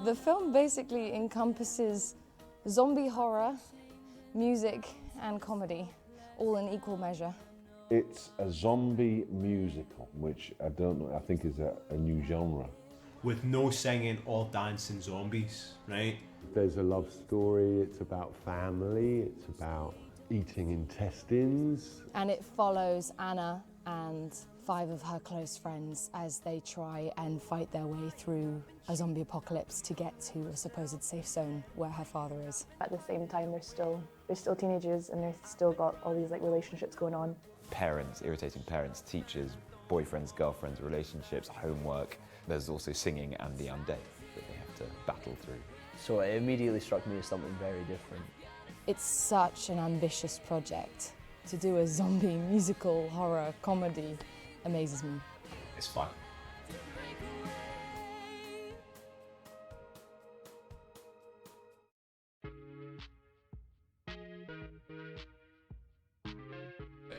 The film basically encompasses zombie horror, music and comedy, all in equal measure. It's a zombie musical, which I don't know, I think is a new genre. With no singing or dancing zombies, right? There's a love story, it's about family, it's about eating intestines. And it follows Anna and 5 of her close friends as they try and fight their way through a zombie apocalypse to get to a supposed safe zone where her father is. At the same time, they're still teenagers and they've still got all these relationships going on. Parents, irritating parents, teachers, boyfriends, girlfriends, relationships, homework. There's also singing and the undead that they have to battle through. So it immediately struck me as something very different. It's such an ambitious project. To do a zombie musical horror comedy amazes me. It's fun.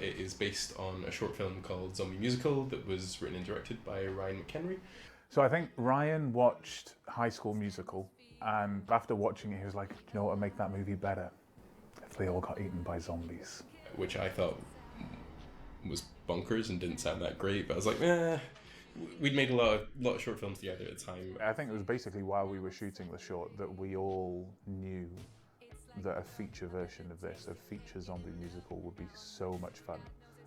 It is based on a short film called Zombie Musical that was written and directed by Ryan McHenry. So I think Ryan watched High School Musical, and after watching it he was like, do you know what would make that movie better? If they all got eaten by zombies. Which I thought was bonkers and didn't sound that great, but I was like, we'd made a lot of short films together at the time. I think it was basically while we were shooting the short that we all knew that a feature version of this, a feature zombie musical, would be so much fun.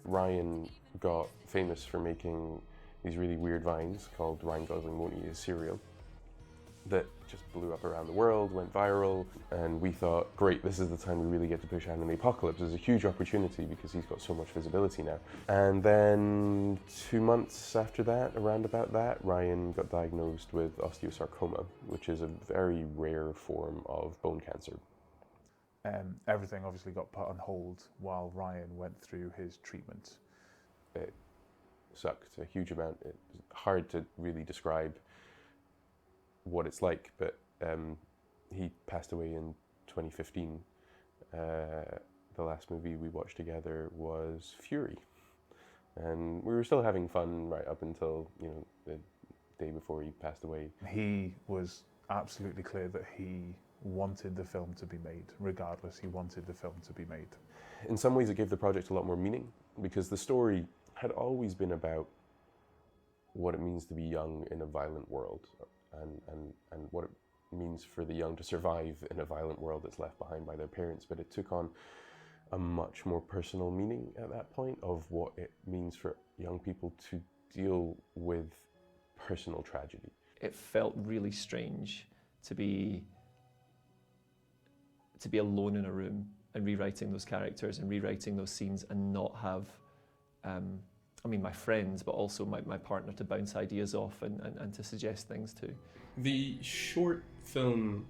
Ryan got famous for making these really weird vines called Ryan Gosling Won't Eat His Cereal that just blew up around the world, went viral, and we thought, great, this is the time we really get to push Anna in the Apocalypse. There's a huge opportunity because he's got so much visibility now. And then 2 months after that, around about that, Ryan got diagnosed with osteosarcoma, which is a very rare form of bone cancer. Everything obviously got put on hold while Ryan went through his treatment. It sucked a huge amount. It's hard to really describe what it's like, but he passed away in 2015. The last movie we watched together was Fury, and we were still having fun right up until the day before he passed away. He was absolutely clear that he wanted the film to be made. Regardless, he wanted the film to be made. In some ways it gave the project a lot more meaning, because the story had always been about what it means to be young in a violent world, and what it means for the young to survive in a violent world that's left behind by their parents. But it took on a much more personal meaning at that point of what it means for young people to deal with personal tragedy. It felt really strange to be alone in a room and rewriting those characters and rewriting those scenes and not have my friends, but also my partner to bounce ideas off and to suggest things to. The short film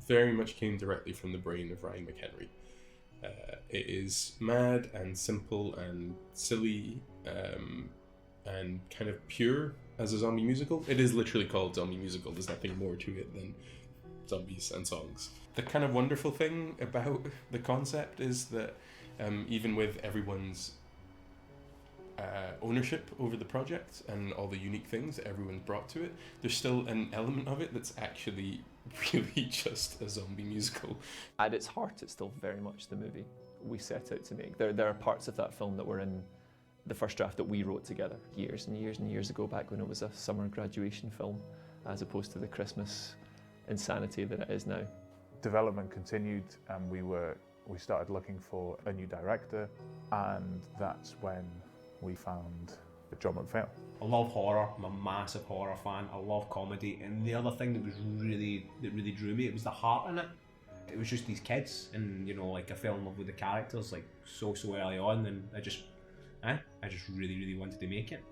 very much came directly from the brain of Ryan McHenry. It is mad and simple and silly and kind of pure as a zombie musical. It is literally called Zombie Musical. There's nothing more to it than zombies and songs. The kind of wonderful thing about the concept is that even with everyone's ownership over the project and all the unique things that everyone's brought to it, there's still an element of it that's actually really just a zombie musical. At its heart, it's still very much the movie we set out to make. There are parts of that film that were in the first draft that we wrote together years and years and years ago, back when it was a summer graduation film, as opposed to the Christmas insanity that it is now. Development continued, and we started looking for a new director, and that's when we found John McPhail. I love horror. I'm a massive horror fan. I love comedy, and the other thing that really drew me, it was the heart in it. It was just these kids, and I fell in love with the characters so early on, and I just really wanted to make it.